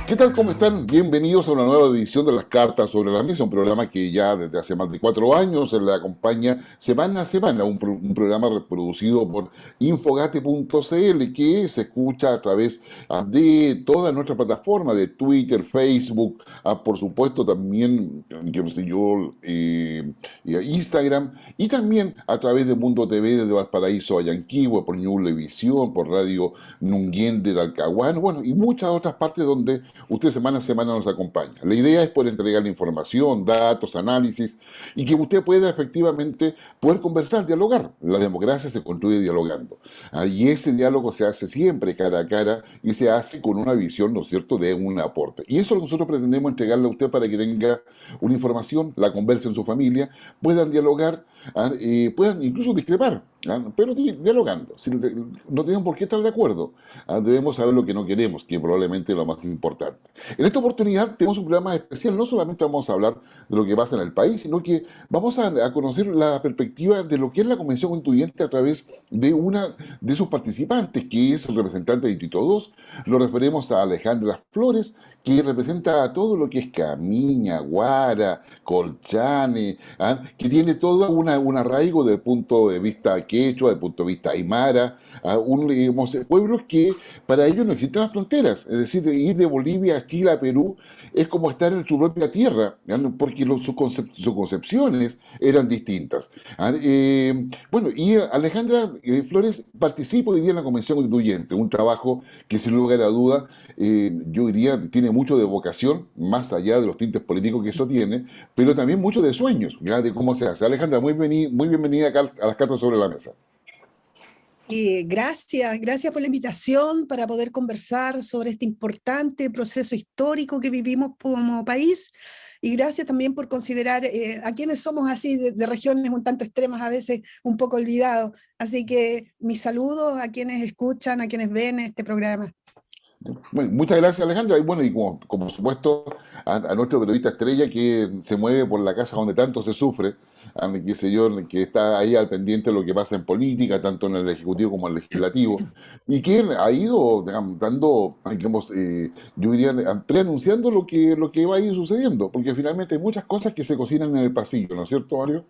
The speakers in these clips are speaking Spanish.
¿Qué tal? ¿Cómo están? Bienvenidos a una nueva edición de Las Cartas sobre la Mesa, un programa que ya desde hace más de 4 años le acompaña semana a semana, un programa reproducido por Infogate.cl que se escucha a través de toda nuestra plataforma de Twitter, Facebook, por supuesto también, qué sé yo, Instagram, y también a través de Mundo TV desde Valparaíso a Yanquihue, por Ñublevisión, por Radio Nunguén de Talcahuano, bueno, y muchas otras partes donde usted semana a semana nos acompaña. La idea es poder entregarle información, datos, análisis y que usted pueda efectivamente poder conversar, dialogar. La democracia se construye dialogando. Y ese diálogo se hace siempre cara a cara y se hace con una visión, ¿no es cierto?, de un aporte. Y eso es lo que nosotros pretendemos entregarle a usted para que tenga una información, la converse en su familia, puedan dialogar, puedan incluso discrepar, pero dialogando. Si no tenemos por qué estar de acuerdo. Debemos saber lo que no queremos, que probablemente es lo más importante. En esta oportunidad tenemos un programa especial, no solamente vamos a hablar de lo que pasa en el país, sino que vamos a conocer la perspectiva de lo que es la Convención Constituyente a través de una de sus participantes, que es el representante de Distrito 2. Lo referimos a Alejandra Flores, que representa a todo lo que es Camiña, Guara, Colchane, que tiene todo un arraigo desde el punto de vista quechua, desde el punto de vista aymara, digamos, pueblos que para ellos no existen las fronteras, es decir, ir de Bolivia a Chile, a Perú, es como estar en su propia tierra, porque sus concepciones eran distintas. Bueno, y Alejandra Flores participa hoy día en la Convención Constituyente, un trabajo que sin lugar a duda, yo diría, tiene mucho de vocación, más allá de los tintes políticos que eso tiene, pero también mucho de sueños, ¿ya? De cómo se hace. Alejandra, muy bienvenida acá a las cartas sobre la mesa. Gracias por la invitación para poder conversar sobre este importante proceso histórico que vivimos como país, y gracias también por considerar a quienes somos así de regiones un tanto extremas, a veces un poco olvidados. Así que mis saludos a quienes escuchan, a quienes ven este programa. Bueno, muchas gracias, Alejandra. Y bueno, y como supuesto, a nuestro periodista estrella que se mueve por la casa donde tanto se sufre, qué sé yo, que está ahí al pendiente de lo que pasa en política, tanto en el Ejecutivo como en el Legislativo, y que ha ido, digamos, dando, digamos, yo diría, preanunciando lo que va a ir sucediendo, porque finalmente hay muchas cosas que se cocinan en el pasillo, ¿no es cierto, Mario?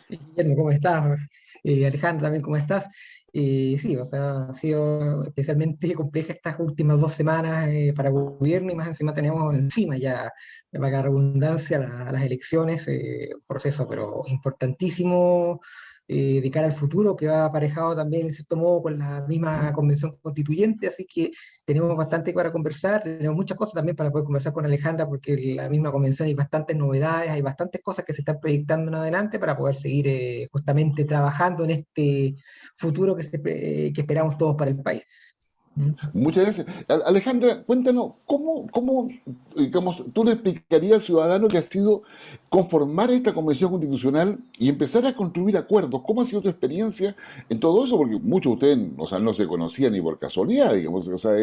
Sí, Guillermo, ¿cómo estás? Alejandra, también, ¿cómo estás? Sí, o sea, ha sido especialmente compleja estas últimas 2 semanas para el gobierno, y más encima tenemos encima ya, valga la redundancia, las elecciones, un proceso pero importantísimo de cara al futuro, que va aparejado también, en cierto modo, con la misma convención constituyente. Así que tenemos bastante para conversar, tenemos muchas cosas también para poder conversar con Alejandra, porque en la misma convención hay bastantes novedades, hay bastantes cosas que se están proyectando en adelante para poder seguir justamente trabajando en este futuro que esperamos todos para el país. ¿Mm? Muchas gracias. Alejandra, cuéntanos, digamos, tú le explicarías al ciudadano que ha sido conformar esta convención constitucional y empezar a construir acuerdos? ¿Cómo ha sido tu experiencia en todo eso? Porque muchos de ustedes, o sea, no se conocían ni por casualidad, digamos, o sea,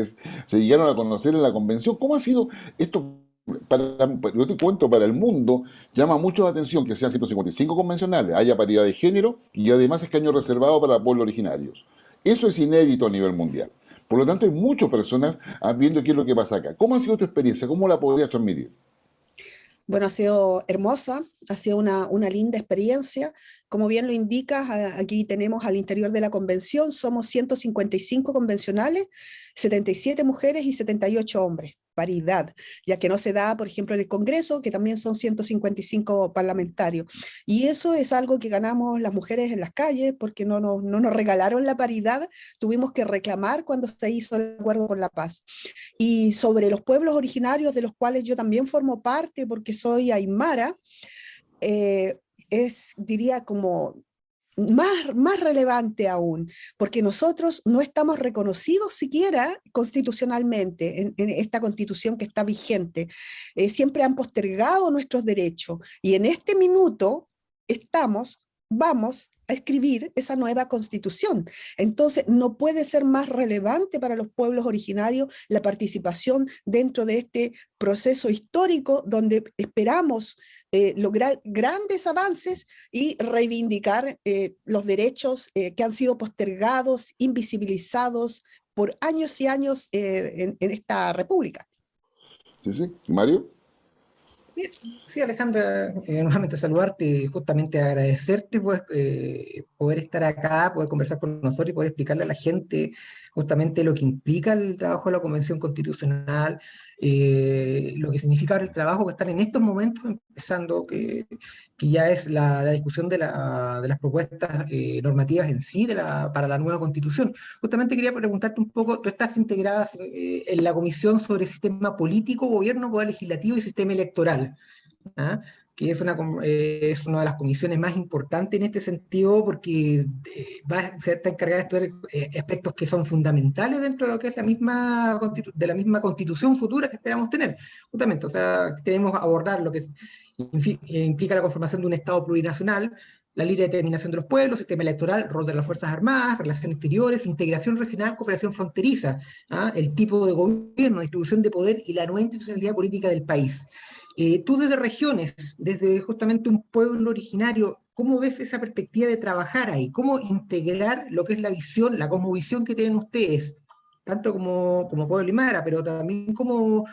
se llegaron a conocer en la convención. ¿Cómo ha sido esto? Yo te cuento, para el mundo llama mucho la atención que sean 155 convencionales, haya paridad de género y además escaños reservados para pueblos originarios. Eso es inédito a nivel mundial. Por lo tanto, hay muchas personas viendo qué es lo que pasa acá. ¿Cómo ha sido tu experiencia? ¿Cómo la podrías transmitir? Bueno, ha sido hermosa, ha sido una linda experiencia. Como bien lo indicas, aquí tenemos al interior de la convención, somos 155 convencionales, 77 mujeres y 78 hombres, paridad, ya que no se da, por ejemplo, en el Congreso, que también son 155 parlamentarios. Y eso es algo que ganamos las mujeres en las calles, porque no nos regalaron la paridad, tuvimos que reclamar cuando se hizo el acuerdo por la paz. Y sobre los pueblos originarios, de los cuales yo también formo parte porque soy aymara, eh, diría, como más relevante aún, porque nosotros no estamos reconocidos siquiera constitucionalmente en esta constitución que está vigente. Siempre han postergado nuestros derechos, y en este minuto vamos a escribir esa nueva constitución. Entonces, no puede ser más relevante para los pueblos originarios la participación dentro de este proceso histórico donde esperamos lograr grandes avances y reivindicar los derechos que han sido postergados, invisibilizados por años y años en esta república. Sí, sí. ¿Mario? Sí, sí, Alejandra, nuevamente saludarte, justamente agradecerte pues, poder estar acá, poder conversar con nosotros y poder explicarle a la gente justamente lo que implica el trabajo de la Convención Constitucional, lo que significa ahora el trabajo que están en estos momentos empezando, que ya es la discusión de las propuestas normativas en sí para la nueva Constitución. Justamente quería preguntarte un poco, tú estás integrada en la Comisión sobre Sistema Político, Gobierno, Poder Legislativo y Sistema Electoral. ¿Ah? Que es una de las comisiones más importantes en este sentido porque se está encargada de estudiar aspectos que son fundamentales dentro de lo que es de la misma constitución futura que esperamos tener. Justamente, o sea, tenemos que abordar lo que implica la conformación de un Estado plurinacional, la libre determinación de los pueblos, sistema electoral, rol de las Fuerzas Armadas, relaciones exteriores, integración regional, cooperación fronteriza, ¿ah? El tipo de gobierno, distribución de poder y la nueva institucionalidad política del país. Tú desde regiones, desde justamente un pueblo originario, ¿cómo ves esa perspectiva de trabajar ahí? ¿Cómo integrar lo que es la visión, la cosmovisión que tienen ustedes, tanto como pueblo Aymara, pero también como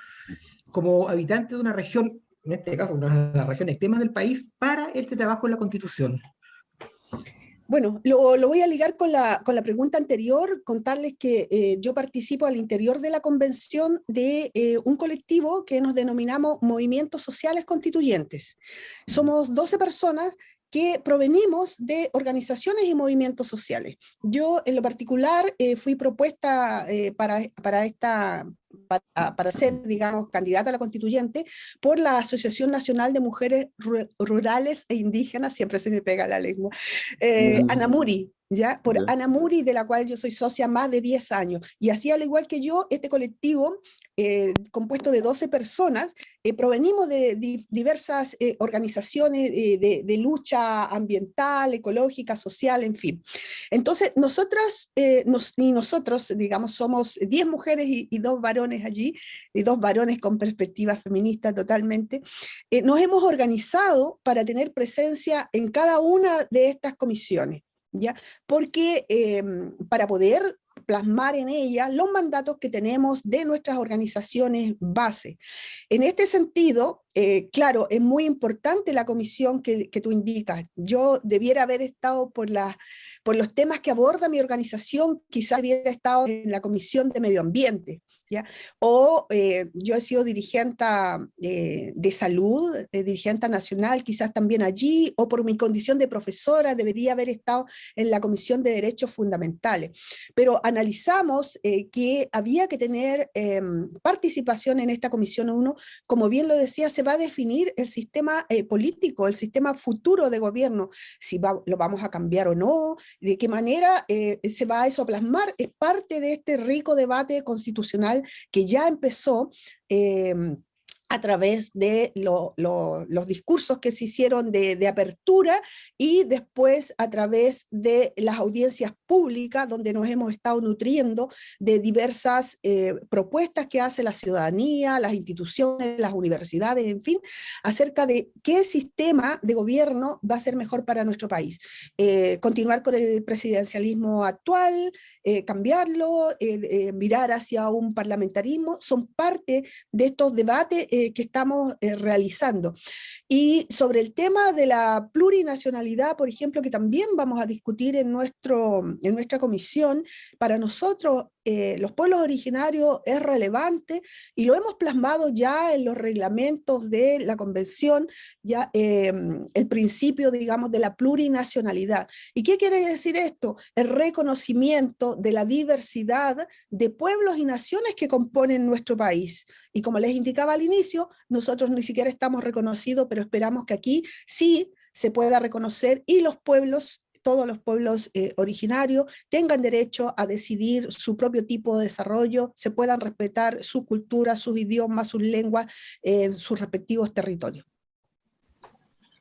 habitante de una región, en este caso una de las regiones temas del país, para este trabajo en la Constitución? Bueno, lo voy a ligar con la pregunta anterior, contarles que yo participo al interior de la convención de un colectivo que nos denominamos Movimientos Sociales Constituyentes. Somos 12 personas que provenimos de organizaciones y movimientos sociales. Yo, en lo particular, fui propuesta para ser, digamos, candidata a la constituyente por la Asociación Nacional de Mujeres Rurales e Indígenas, siempre se me pega la lengua, Ujú. Anamuri, ¿ya? Por Ya. Anamuri, de la cual yo soy socia más de 10 años. Y así, al igual que yo, este colectivo, compuesto de 12 personas, provenimos de diversas organizaciones de lucha ambiental, ecológica, social, en fin. Entonces, y nosotros, digamos, somos 10 mujeres y 2 varones allí, y 2 varones con perspectiva feminista totalmente. Nos hemos organizado para tener presencia en cada una de estas comisiones, ¿ya? Porque para poder plasmar en ella los mandatos que tenemos de nuestras organizaciones base. En este sentido, claro, es muy importante la comisión que tú indicas. Yo debiera haber estado por los temas que aborda mi organización, quizás debiera estado en la comisión de medio ambiente, ¿ya? O yo he sido dirigente de salud, dirigente nacional, quizás también allí, o por mi condición de profesora debería haber estado en la comisión de derechos fundamentales. Pero analizamos que había que tener participación en esta comisión 1, como bien lo decía, se va a definir el sistema político, el sistema futuro de gobierno, si lo vamos a cambiar o no, de qué manera se va a eso a plasmar, es parte de este rico debate constitucional que ya empezó a través de los discursos que se hicieron de apertura y después a través de las audiencias públicas donde nos hemos estado nutriendo de diversas propuestas que hace la ciudadanía, las instituciones, las universidades, en fin, acerca de qué sistema de gobierno va a ser mejor para nuestro país. Continuar con el presidencialismo actual, cambiarlo, mirar hacia un parlamentarismo, son parte de estos debates que estamos realizando. Y sobre el tema de la plurinacionalidad, por ejemplo, que también vamos a discutir en nuestra comisión, para nosotros los pueblos originarios es relevante y lo hemos plasmado ya en los reglamentos de la convención, ya el principio, digamos, de la plurinacionalidad. ¿Y qué quiere decir esto? El reconocimiento de la diversidad de pueblos y naciones que componen nuestro país. Y como les indicaba al inicio, nosotros ni siquiera estamos reconocidos, pero esperamos que aquí sí se pueda reconocer y los pueblos, todos los pueblos originarios tengan derecho a decidir su propio tipo de desarrollo, se puedan respetar su cultura, sus idiomas, sus lenguas en sus respectivos territorios.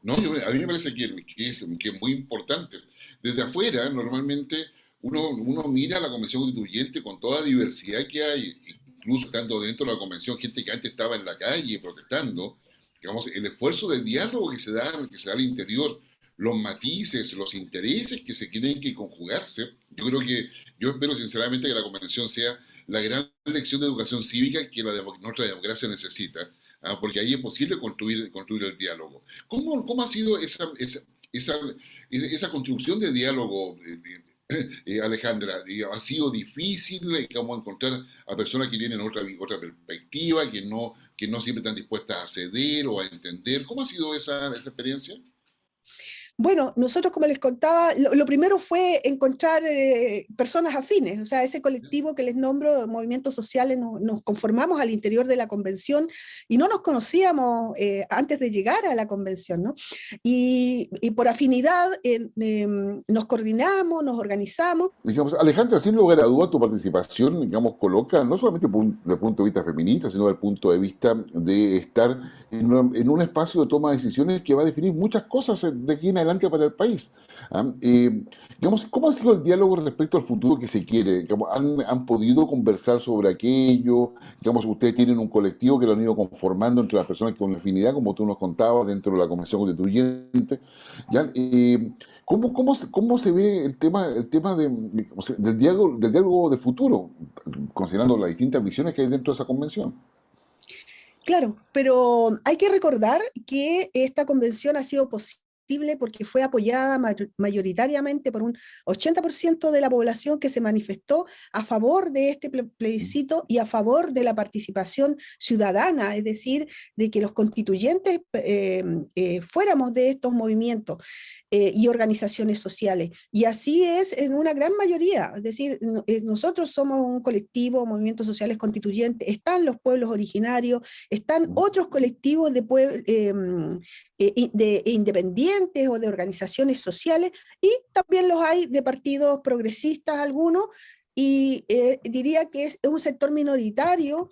No, a mí me parece que es muy importante. Desde afuera, normalmente, uno mira a la Convención Constituyente con toda la diversidad que hay, incluso estando dentro de la Convención, gente que antes estaba en la calle protestando, digamos, el esfuerzo de diálogo que se da al interior, los matices, los intereses que se tienen que conjugarse, Yo espero sinceramente que la convención sea la gran lección de educación cívica que nuestra democracia necesita, porque ahí es posible construir el diálogo. ¿Cómo ha sido esa, esa construcción de diálogo, Alejandra? ¿Ha sido difícil, digamos, encontrar a personas que tienen otra perspectiva, que no siempre están dispuestas a ceder o a entender? ¿Cómo ha sido esa experiencia? Bueno, nosotros, como les contaba, lo primero fue encontrar personas afines, o sea, ese colectivo que les nombro, movimientos sociales, nos conformamos al interior de la convención y no nos conocíamos antes de llegar a la convención, ¿no? Y por afinidad nos coordinamos, nos organizamos. Digamos, Alejandra, sin lugar a duda, tu participación, digamos, coloca no solamente desde el punto de vista feminista, sino desde el punto de vista de estar en un espacio de toma de decisiones que va a definir muchas cosas de aquí en adelante para el país. ¿Ah? Digamos, ¿cómo ha sido el diálogo respecto al futuro que se quiere? Digamos, ¿han podido conversar sobre aquello? Digamos, ustedes tienen un colectivo que lo han ido conformando entre las personas con afinidad, como tú nos contabas, dentro de la Convención Constituyente. ¿Ya? ¿Cómo se ve el tema o sea, del diálogo de futuro, considerando las distintas visiones que hay dentro de esa convención? Claro, pero hay que recordar que esta convención ha sido posible porque fue apoyada mayoritariamente por un 80% de la población que se manifestó a favor de este plebiscito y a favor de la participación ciudadana, es decir, de que los constituyentes fuéramos de estos movimientos y organizaciones sociales. Y así es en una gran mayoría, es decir, nosotros somos un colectivo, movimientos sociales constituyentes, están los pueblos originarios, están otros colectivos de pueblos independientes o de organizaciones sociales, y también los hay de partidos progresistas algunos, y diría que es un sector minoritario,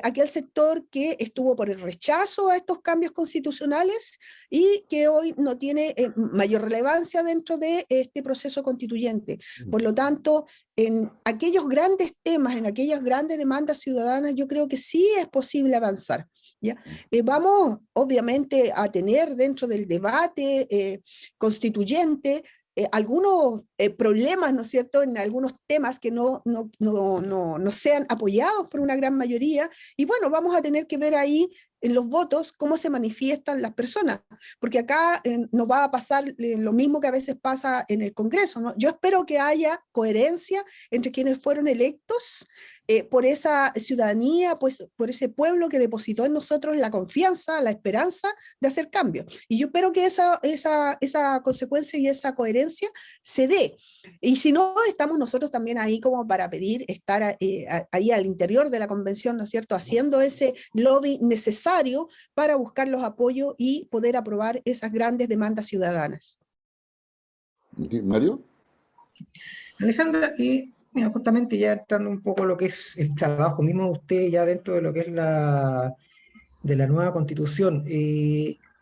aquel sector que estuvo por el rechazo a estos cambios constitucionales y que hoy no tiene mayor relevancia dentro de este proceso constituyente. Por lo tanto, en aquellos grandes temas, en aquellas grandes demandas ciudadanas, yo creo que sí es posible avanzar. ¿Ya? Vamos, obviamente, a tener dentro del debate constituyente algunos problemas, ¿no es cierto?, en algunos temas que no sean apoyados por una gran mayoría, y bueno, vamos a tener que ver ahí en los votos cómo se manifiestan las personas, porque acá nos va a pasar lo mismo que a veces pasa en el Congreso, ¿no? Yo espero que haya coherencia entre quienes fueron electos por esa ciudadanía, pues, por ese pueblo que depositó en nosotros la confianza, la esperanza de hacer cambios. Y yo espero que esa consecuencia y esa coherencia se dé. Y si no, estamos nosotros también ahí como para pedir estar ahí al interior de la convención, ¿no es cierto?, haciendo ese lobby necesario para buscar los apoyos y poder aprobar esas grandes demandas ciudadanas. ¿Sí, Mario? Alejandra, mira, justamente ya entrando un poco lo que es el trabajo mismo de usted ya dentro de lo que es de la nueva constitución,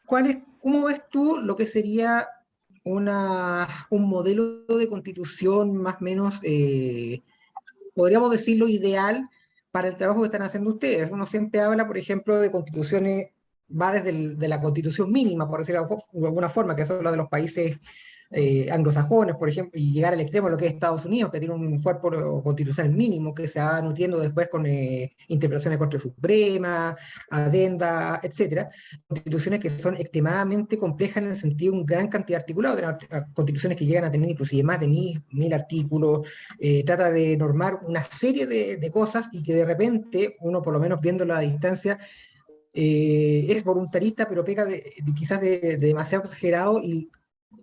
¿cómo ves tú lo que sería un modelo de constitución más o menos, podríamos decirlo, ideal para el trabajo que están haciendo ustedes? Uno siempre habla, por ejemplo, de constituciones, va desde de la constitución mínima, por decirlo de alguna forma, que son las de los países anglosajones, por ejemplo, y llegar al extremo de lo que es Estados Unidos, que tiene un cuerpo constitucional mínimo que se va nutriendo después con interpretaciones de Corte Suprema, adenda, etcétera. Constituciones que son extremadamente complejas en el sentido de una gran cantidad de articulados. Tenemos constituciones que llegan a tener inclusive más de mil artículos, trata de normar una serie de cosas y que de repente uno, por lo menos viéndolo a la distancia, es voluntarista, pero peca quizás de demasiado exagerado,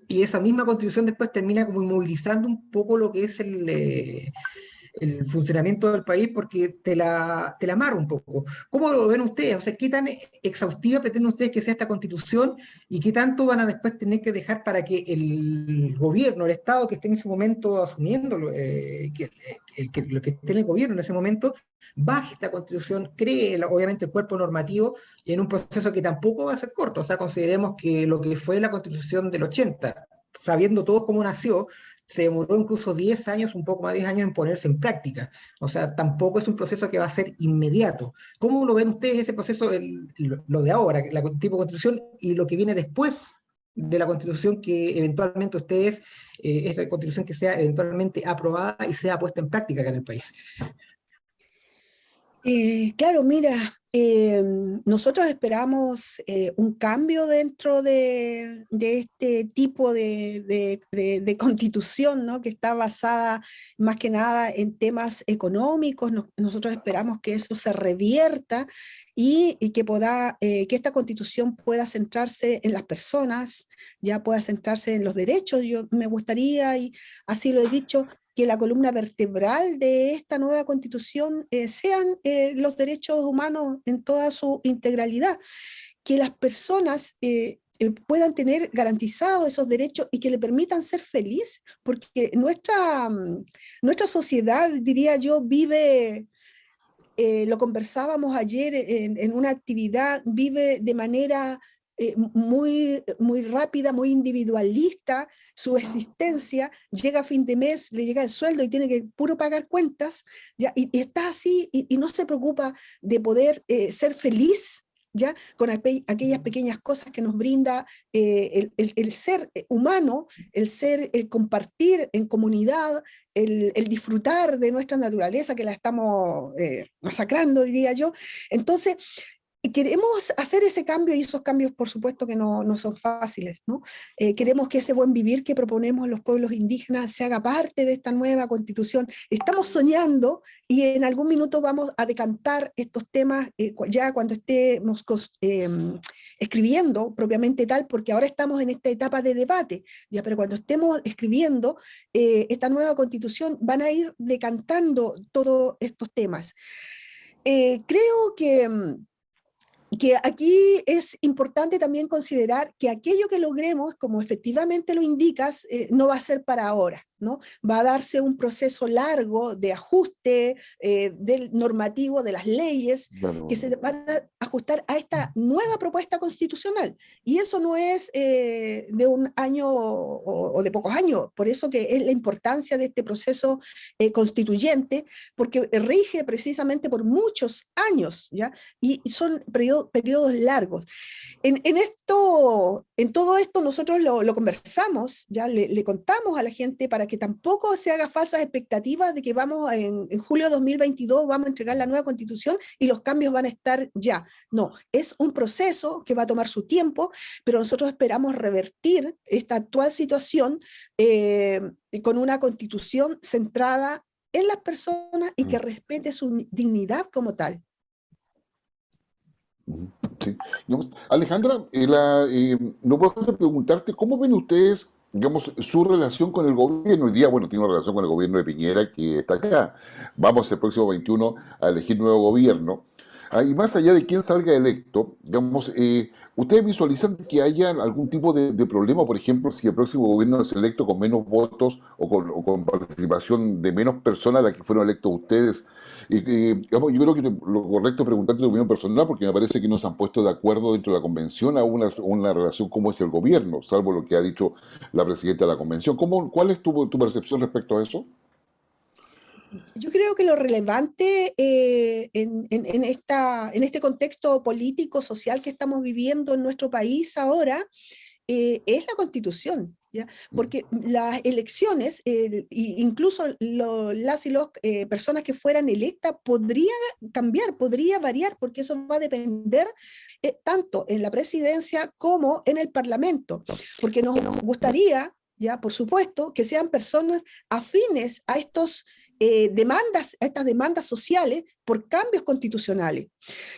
y esa misma constitución después termina como inmovilizando un poco lo que es el funcionamiento del país, porque te la amarra un poco. ¿Cómo lo ven ustedes? O sea, ¿qué tan exhaustiva pretenden ustedes que sea esta constitución y qué tanto van a después tener que dejar para que el gobierno, el Estado que esté en ese momento asumiendo, lo que esté en el gobierno en ese momento, baje esta constitución, cree obviamente el cuerpo normativo y en un proceso que tampoco va a ser corto? O sea, consideremos que lo que fue la constitución del 80, sabiendo todo cómo nació, se demoró incluso 10 años, un poco más de 10 años en ponerse en práctica. O sea, tampoco es un proceso que va a ser inmediato. ¿Cómo lo ven ustedes ese proceso, lo de ahora, la tipo de constitución y lo que viene después de la Constitución que eventualmente ustedes, esa Constitución que sea eventualmente aprobada y sea puesta en práctica acá en el país? Claro, mira, nosotros esperamos un cambio dentro de este tipo de constitución, ¿no? Que está basada más que nada en temas económicos. Nosotros esperamos que eso se revierta y que esta constitución pueda centrarse en las personas, ya pueda centrarse en los derechos. Yo me gustaría, y así lo he dicho, que la columna vertebral de esta nueva constitución sean los derechos humanos en toda su integralidad, que las personas puedan tener garantizados esos derechos y que le permitan ser feliz, porque nuestra sociedad, diría yo, vive, lo conversábamos ayer en una actividad, vive de manera muy rápida, muy individualista, su existencia, llega a fin de mes, le llega el sueldo y tiene que puro pagar cuentas, ¿ya? Y está así y no se preocupa de poder ser feliz, ¿ya? Con aquellas pequeñas cosas que nos brinda el ser humano, el compartir en comunidad, el disfrutar de nuestra naturaleza que la estamos masacrando, diría yo. Entonces, queremos hacer ese cambio y esos cambios, por supuesto, que no son fáciles, ¿no? Queremos que ese buen vivir que proponemos los pueblos indígenas se haga parte de esta nueva constitución. Estamos soñando y en algún minuto vamos a decantar estos temas ya cuando estemos escribiendo propiamente tal, porque ahora estamos en esta etapa de debate, ya, pero cuando estemos escribiendo esta nueva constitución van a ir decantando todos estos temas. Creo que aquí es importante también considerar que aquello que logremos, como efectivamente lo indicas, no va a ser para ahora, ¿no? Va a darse un proceso largo de ajuste del normativo, de las leyes, Claro. que se van a ajustar a esta nueva propuesta constitucional. Y eso no es de un año o de pocos años, por eso que es la importancia de este proceso constituyente, porque rige precisamente por muchos años, ¿ya? Y son periodos largos. En todo esto nosotros lo conversamos, ya le contamos a la gente para que tampoco se haga falsas expectativas de que vamos en julio de 2022 vamos a entregar la nueva constitución y los cambios van a estar ya. No, es un proceso que va a tomar su tiempo, pero nosotros esperamos revertir esta actual situación con una constitución centrada en las personas y que respete su dignidad como tal. Ujú, sí. Digamos, Alejandra, no puedo dejar de preguntarte cómo ven ustedes, digamos, su relación con el gobierno. Hoy día, bueno, tiene una relación con el gobierno de Piñera que está acá. Vamos el próximo 21 a elegir nuevo gobierno. Y más allá de quién salga electo, digamos, ¿ustedes visualizan que haya algún tipo de problema, por ejemplo, si el próximo gobierno es electo con menos votos o con participación de menos personas a las que fueron electos ustedes? Digamos, yo creo que lo correcto es preguntarte tu opinión personal, porque me parece que no se han puesto de acuerdo dentro de la convención a una relación como es el gobierno, salvo lo que ha dicho la presidenta de la convención. ¿Cuál es tu percepción respecto a eso? Yo creo que lo relevante en este contexto político, social que estamos viviendo en nuestro país ahora es la Constitución, ¿ya? Porque las elecciones, incluso las y las personas que fueran electas, podría cambiar, podría variar, porque eso va a depender tanto en la presidencia como en el Parlamento, porque nos gustaría, ya, por supuesto, que sean personas afines a a estas demandas sociales por cambios constitucionales.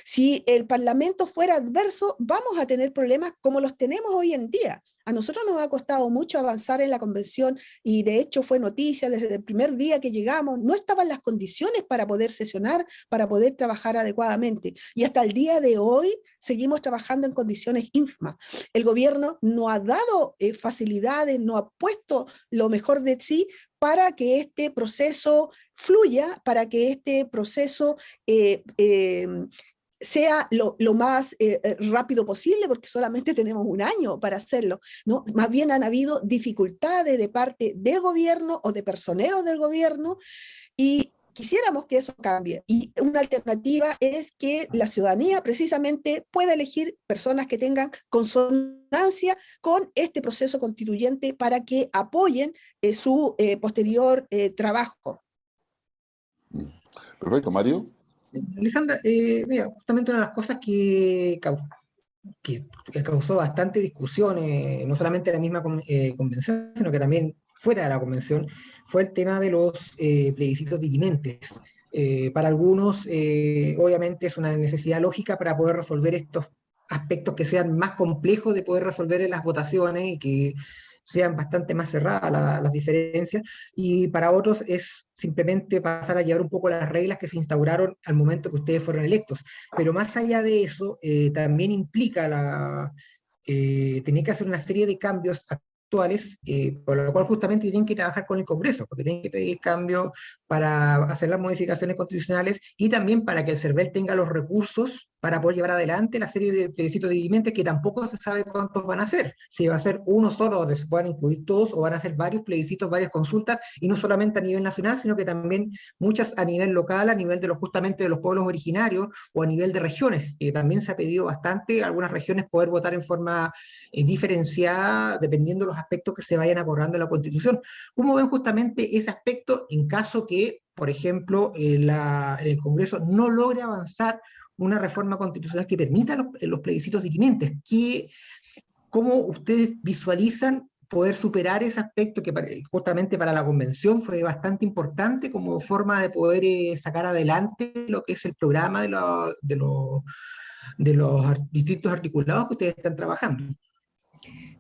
Si el Parlamento fuera adverso, vamos a tener problemas como los tenemos hoy en día. A nosotros nos ha costado mucho avanzar en la convención y de hecho fue noticia desde el primer día que llegamos, no estaban las condiciones para poder sesionar, para poder trabajar adecuadamente. Y hasta el día de hoy seguimos trabajando en condiciones ínfimas. El gobierno no ha dado facilidades, no ha puesto lo mejor de sí para que este proceso fluya, para que este proceso sea lo más rápido posible, porque solamente tenemos un año para hacerlo, ¿no? Más bien han habido dificultades de parte del gobierno o de personeros del gobierno, y quisiéramos que eso cambie. Y una alternativa es que la ciudadanía precisamente pueda elegir personas que tengan consonancia con este proceso constituyente para que apoyen su posterior trabajo. Perfecto, Mario. Alejandra, mira, justamente una de las cosas que causó bastante discusión, no solamente en la misma convención, sino que también fuera de la convención, fue el tema de los plebiscitos dirimentes. Para algunos, obviamente, es una necesidad lógica para poder resolver estos aspectos que sean más complejos de poder resolver en las votaciones y que sean bastante más cerradas las diferencias, y para otros es simplemente pasar a llevar un poco las reglas que se instauraron al momento que ustedes fueron electos. Pero más allá de eso, también implica tener que hacer una serie de cambios actuales, por lo cual justamente tienen que trabajar con el Congreso, porque tienen que pedir cambios para hacer las modificaciones constitucionales y también para que el CERVEL tenga los recursos para poder llevar adelante la serie de plebiscitos dirimentes, que tampoco se sabe cuántos van a ser, si va a ser uno solo donde se puedan incluir todos, o van a ser varios plebiscitos, varias consultas, y no solamente a nivel nacional, sino que también muchas a nivel local, a nivel de justamente de los pueblos originarios, o a nivel de regiones, que también se ha pedido bastante algunas regiones poder votar en forma diferenciada, dependiendo de los aspectos que se vayan acordando en la Constitución. ¿Cómo ven justamente ese aspecto en caso que, por ejemplo, en el Congreso no logre avanzar una reforma constitucional que permita los plebiscitos dirimentes? ¿Cómo ustedes visualizan poder superar ese aspecto que justamente para la convención fue bastante importante como forma de poder sacar adelante lo que es el programa de los distintos articulados que ustedes están trabajando?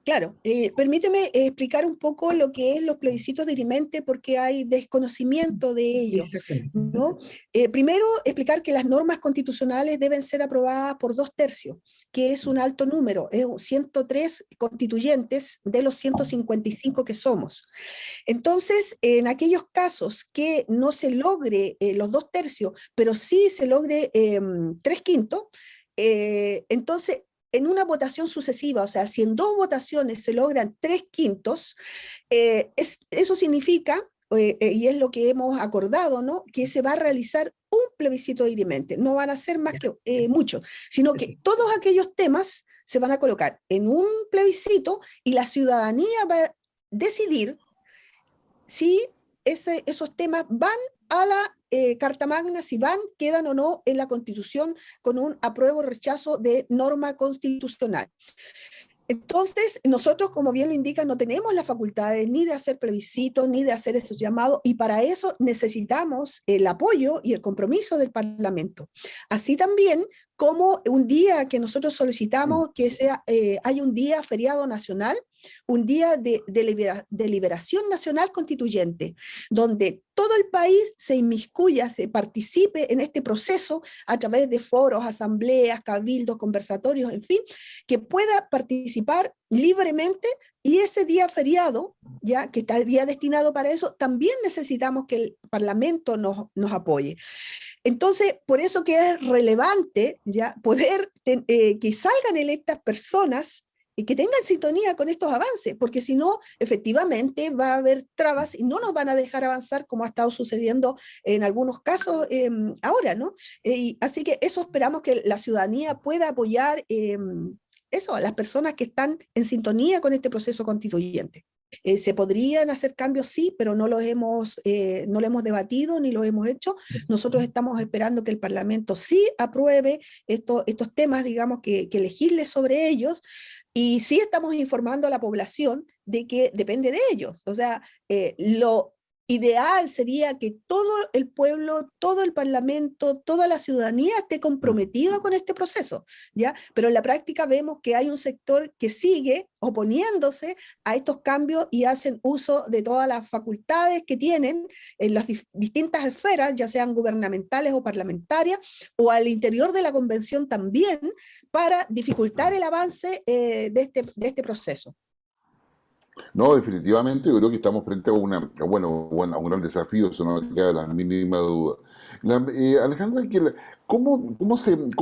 Claro, permíteme explicar un poco lo que es los plebiscitos dirimentes porque hay desconocimiento de ellos, Exactamente. ¿no? Primero, explicar que las normas constitucionales deben ser aprobadas por 2/3, que es un alto número, es 103 constituyentes de los 155 que somos. Entonces, en aquellos casos que no se logre los 2/3, pero sí se logre 3/5, entonces en una votación sucesiva, o sea, si en 2 votaciones se logran 3/5, eso significa, y es lo que hemos acordado, ¿no? Que se va a realizar un plebiscito dirimente. No van a ser más que muchos, sino que todos aquellos temas se van a colocar en un plebiscito y la ciudadanía va a decidir si esos temas van a la Carta Magna, si quedan o no en la Constitución con un apruebo o rechazo de norma constitucional. Entonces, nosotros, como bien lo indica, no tenemos las facultades ni de hacer plebiscitos, ni de hacer esos llamados, y para eso necesitamos el apoyo y el compromiso del Parlamento. Así también como un día que nosotros solicitamos que haya un día feriado nacional, un día de deliberación nacional constituyente, donde todo el país se inmiscuya, se participe en este proceso a través de foros, asambleas, cabildos, conversatorios, en fin, que pueda participar libremente, y ese día feriado, ya que está el día destinado para eso, también necesitamos que el Parlamento nos apoye. Entonces, por eso que es relevante ya poder que salgan electas personas y que tengan sintonía con estos avances, porque si no, efectivamente va a haber trabas y no nos van a dejar avanzar como ha estado sucediendo en algunos casos ahora, ¿no? Así que eso esperamos que la ciudadanía pueda apoyar eso, a las personas que están en sintonía con este proceso constituyente. Se podrían hacer cambios, sí, pero no lo hemos debatido ni lo hemos hecho. Nosotros estamos esperando que el Parlamento sí apruebe estos temas, digamos, que legisle sobre ellos, y sí estamos informando a la población de que depende de ellos. O sea, lo ideal sería que todo el pueblo, todo el Parlamento, toda la ciudadanía esté comprometida con este proceso, ¿ya? Pero en la práctica vemos que hay un sector que sigue oponiéndose a estos cambios y hacen uso de todas las facultades que tienen en las distintas esferas, ya sean gubernamentales o parlamentarias, o al interior de la convención también, para dificultar el avance de este proceso. No, definitivamente, yo creo que estamos frente a a un gran desafío, eso no me queda la mínima duda. Alejandra, ¿cómo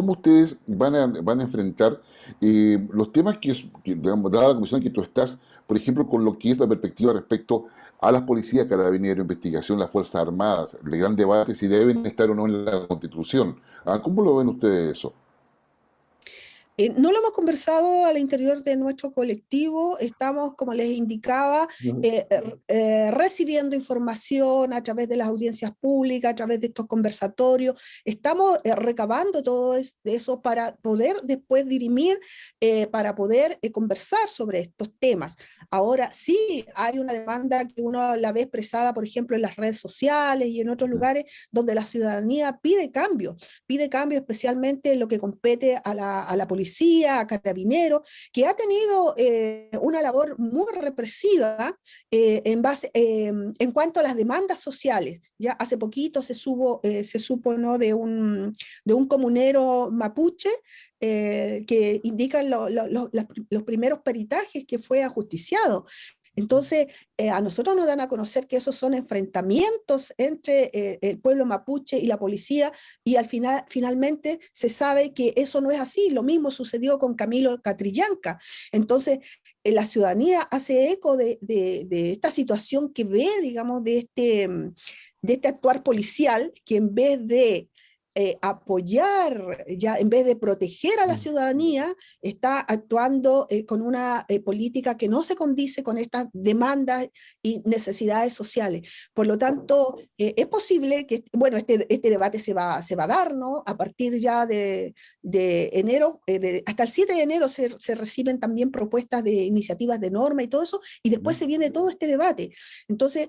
ustedes van a enfrentar los temas digamos, dada la comisión en que tú estás, por ejemplo, con lo que es la perspectiva respecto a las policías, carabineros, investigación, las Fuerzas Armadas, el gran debate si deben estar o no en la Constitución? ¿Cómo lo ven ustedes eso? No lo hemos conversado al interior de nuestro colectivo, estamos, como les indicaba, Ujú. recibiendo información a través de las audiencias públicas, a través de estos conversatorios, estamos recabando todo eso para poder después dirimir, para poder conversar sobre estos temas. Ahora sí hay una demanda que uno la ve expresada, por ejemplo, en las redes sociales y en otros lugares donde la ciudadanía pide cambio especialmente en lo que compete a la policía, a carabineros, que ha tenido una labor muy represiva en cuanto a las demandas sociales. Ya hace poquito se supo, ¿no?, de un comunero mapuche que indican los primeros peritajes que fue ajusticiado. Entonces, a nosotros nos dan a conocer que esos son enfrentamientos entre el pueblo mapuche y la policía, y al final, finalmente se sabe que eso no es así. Lo mismo sucedió con Camilo Catrillanca. Entonces, la ciudadanía hace eco de esta situación que ve, digamos, de este actuar policial, que en vez de apoyar, ya en vez de proteger a la ciudadanía, está actuando con una política que no se condice con estas demandas y necesidades sociales. Por lo tanto, es posible que, bueno, este debate se va a dar, ¿no? A partir ya de enero, hasta el 7 de enero se reciben también propuestas de iniciativas de norma y todo eso, y después se viene todo este debate. Entonces,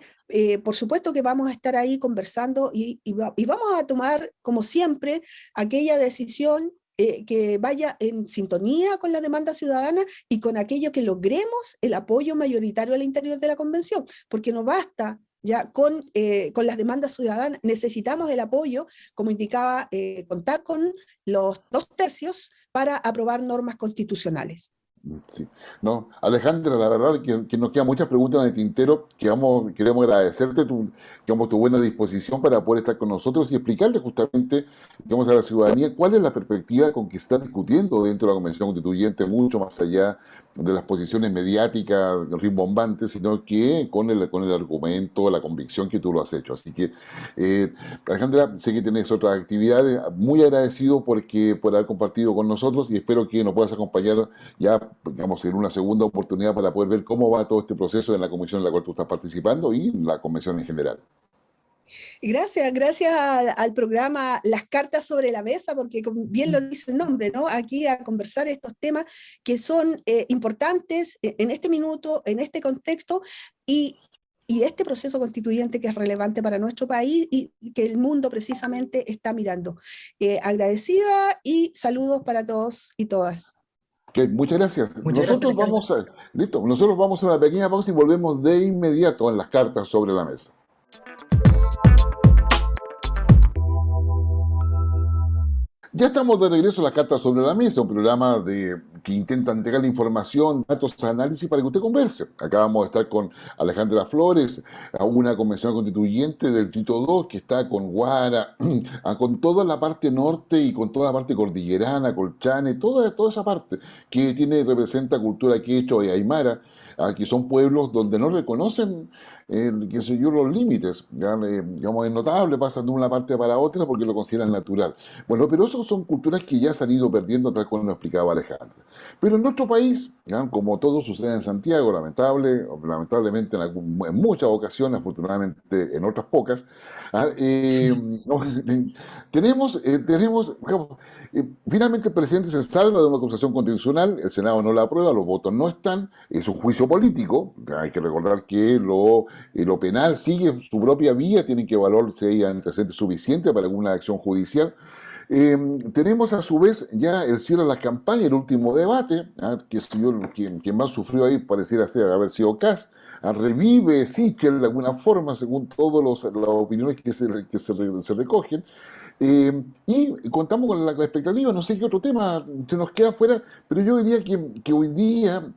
por supuesto que vamos a estar ahí conversando y vamos a tomar, como siempre, aquella decisión que vaya en sintonía con la demanda ciudadana y con aquello que logremos el apoyo mayoritario al interior de la convención, porque no basta ya con las demandas ciudadanas, necesitamos el apoyo, como indicaba, contar con los 2/3 para aprobar normas constitucionales. Sí. No, Alejandra, la verdad que nos quedan muchas preguntas en el tintero queremos agradecerte tu buena disposición para poder estar con nosotros y explicarle justamente, digamos, a la ciudadanía cuál es la perspectiva con que se está discutiendo dentro de la Convención Constituyente, mucho más allá de las posiciones mediáticas rimbombantes, sino que con el argumento, la convicción que tú lo has hecho. Así que, Alejandra, sé que tienes otras actividades, muy agradecido por haber compartido con nosotros y espero que nos puedas acompañar ya, digamos, en una segunda oportunidad para poder ver cómo va todo este proceso en la comisión en la cual tú estás participando y en la convención en general. Gracias al programa Las Cartas sobre la Mesa, porque como bien lo dice el nombre, ¿no? Aquí a conversar estos temas que son importantes en este minuto, en este contexto, y, y este proceso constituyente que es relevante para nuestro país y que el mundo precisamente está mirando. Agradecida y saludos para todos y todas. Ok, muchas gracias. Muchas gracias, Alejandra. Nosotros vamos a una pequeña pausa y volvemos de inmediato en las cartas sobre la mesa. Ya estamos de regreso a las cartas sobre la mesa, un programa que intenta entregar información, datos, análisis para que usted converse. Acá vamos a estar con Alejandra Flores, a una convención constituyente del Distrito 2 que está con Guara, con toda la parte norte y con toda la parte cordillerana, Colchane, toda esa parte que representa cultura quechua y aymara, que son pueblos donde no reconocen qué sé yo, los límites. Ya, digamos, es notable, pasan de una parte para otra porque lo consideran natural. Bueno, pero eso son culturas que ya se han ido perdiendo, tal como lo explicaba Alejandra. Pero en nuestro país, ¿ya?, como todo sucede en Santiago, lamentablemente en muchas ocasiones, afortunadamente en otras pocas, ¿ah? No, digamos, finalmente el presidente se salva de una acusación constitucional, el Senado no la aprueba, los votos no están, es un juicio político, hay que recordar que lo penal sigue su propia vía, tienen que evaluar si hay antecedentes suficientes para alguna acción judicial. Tenemos a su vez ya el cierre de las campañas, el último debate, que quien más sufrió ahí pareciera haber sido Kast, revive Sichel de alguna forma, según todas las opiniones que se recogen. Y contamos con la expectativa, no sé qué otro tema se nos queda fuera, pero yo diría que hoy día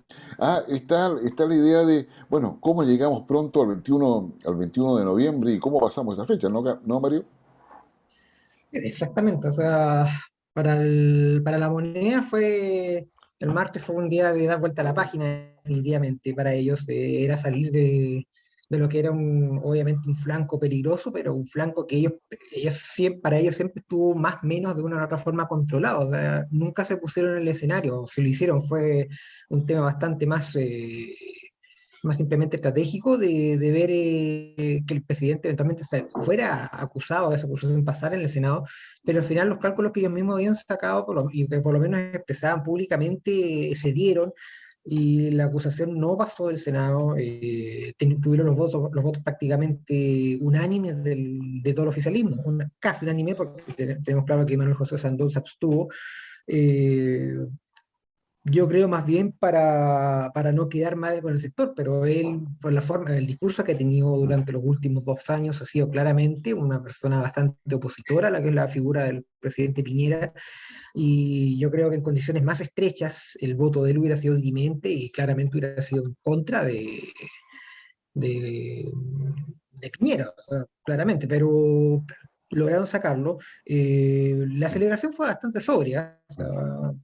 está la idea de, bueno, cómo llegamos pronto al 21 de noviembre y cómo pasamos esa fecha, ¿no, Mario? Exactamente, o sea, para la moneda el martes fue un día de dar vuelta a la página, definitivamente. Para ellos era salir de lo que era obviamente un flanco peligroso, pero un flanco que para ellos siempre estuvo más o menos de una u otra forma controlado. O sea, nunca se pusieron en el escenario, si lo hicieron fue un tema bastante más simplemente estratégico de ver que el presidente eventualmente fuera acusado de esa acusación pasar en el Senado, pero al final los cálculos que ellos mismos habían sacado y que por lo menos expresaban públicamente se dieron y la acusación no pasó del Senado, tuvieron los votos prácticamente unánimes de todo el oficialismo, casi unánime porque tenemos claro que Manuel José Sandón se abstuvo. eh, yo creo más bien para no quedar mal con el sector, pero él, por la forma, el discurso que ha tenido durante los últimos 2 años, ha sido claramente una persona bastante opositora a la que es la figura del presidente Piñera, y yo creo que en condiciones más estrechas el voto de él hubiera sido dirimente y claramente hubiera sido en contra de, de Piñera, o sea, claramente, pero lograron sacarlo. La celebración fue bastante sobria, o sea,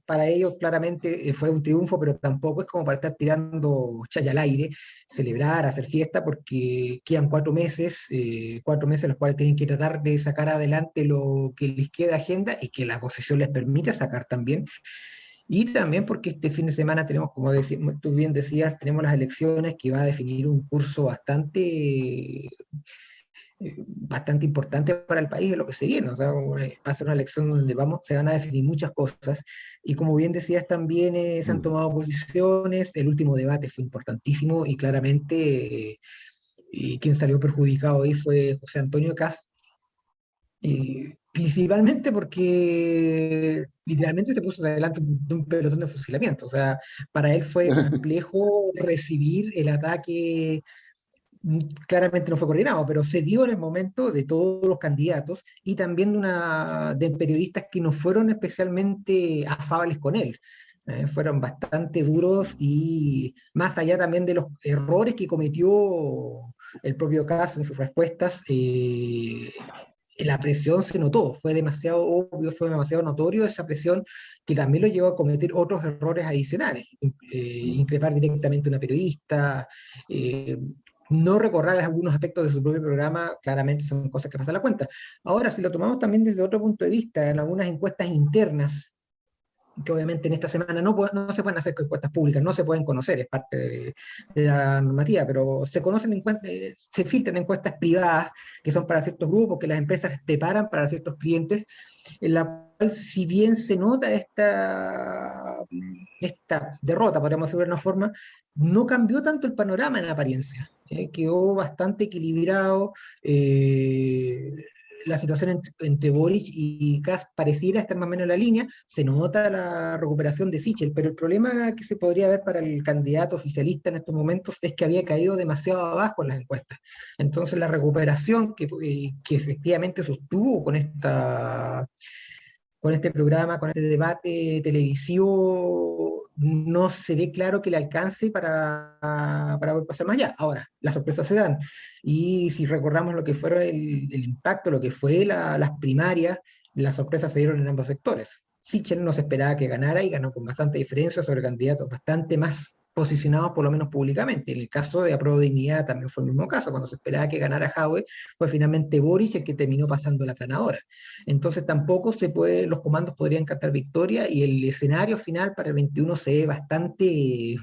para ellos claramente fue un triunfo, pero tampoco es como para estar tirando chaya al aire, celebrar, hacer fiesta, porque quedan 4 meses los cuales tienen que tratar de sacar adelante lo que les queda de agenda y que la posición les permite sacar también. Y también porque este fin de semana tenemos, como tú bien decías, tenemos las elecciones que va a definir un curso bastante importante para el país de lo que se viene. O sea, va a ser una elección donde se van a definir muchas cosas. Y como bien decías, también se han Mm. tomado posiciones. El último debate fue importantísimo y claramente y quien salió perjudicado ahí fue José Antonio Kast, principalmente porque literalmente se puso adelante de un pelotón de fusilamiento. O sea, para él fue complejo recibir el ataque. Claramente no fue coordinado, pero se dio en el momento de todos los candidatos y también de periodistas que no fueron especialmente afables con él. Fueron bastante duros y más allá también de los errores que cometió el propio Kass en sus respuestas, la presión se notó, fue demasiado obvio, fue demasiado notorio esa presión que también lo llevó a cometer otros errores adicionales, increpar directamente a una periodista, eh, no recordar algunos aspectos de su propio programa, claramente son cosas que pasan la cuenta. Ahora, si lo tomamos también desde otro punto de vista, en algunas encuestas internas, que obviamente en esta semana no se pueden hacer encuestas públicas, no se pueden conocer, es parte de la normativa, pero se filtran encuestas privadas que son para ciertos grupos, que las empresas preparan para ciertos clientes, en la cual si bien se nota esta derrota, podríamos decirlo de una forma, no cambió tanto el panorama en apariencia. Quedó bastante equilibrado. La situación entre Boric y Kass pareciera estar más o menos en la línea, se nota la recuperación de Sichel, pero el problema que se podría ver para el candidato oficialista en estos momentos es que había caído demasiado abajo en las encuestas. Entonces la recuperación que efectivamente sostuvo con este programa, con este debate televisivo, no se ve claro que le alcance para poder pasar más allá. Ahora, las sorpresas se dan. Y si recordamos lo que fueron el impacto, lo que fue las primarias, las sorpresas se dieron en ambos sectores. Sichel no se esperaba que ganara y ganó con bastante diferencia sobre candidatos bastante más posicionados, por lo menos públicamente. En el caso de Apruebo Dignidad también fue el mismo caso. Cuando se esperaba que ganara Jadwe, fue finalmente Boric el que terminó pasando la planadora. Entonces tampoco los comandos podrían cantar victoria y el escenario final para el 21 se ve bastante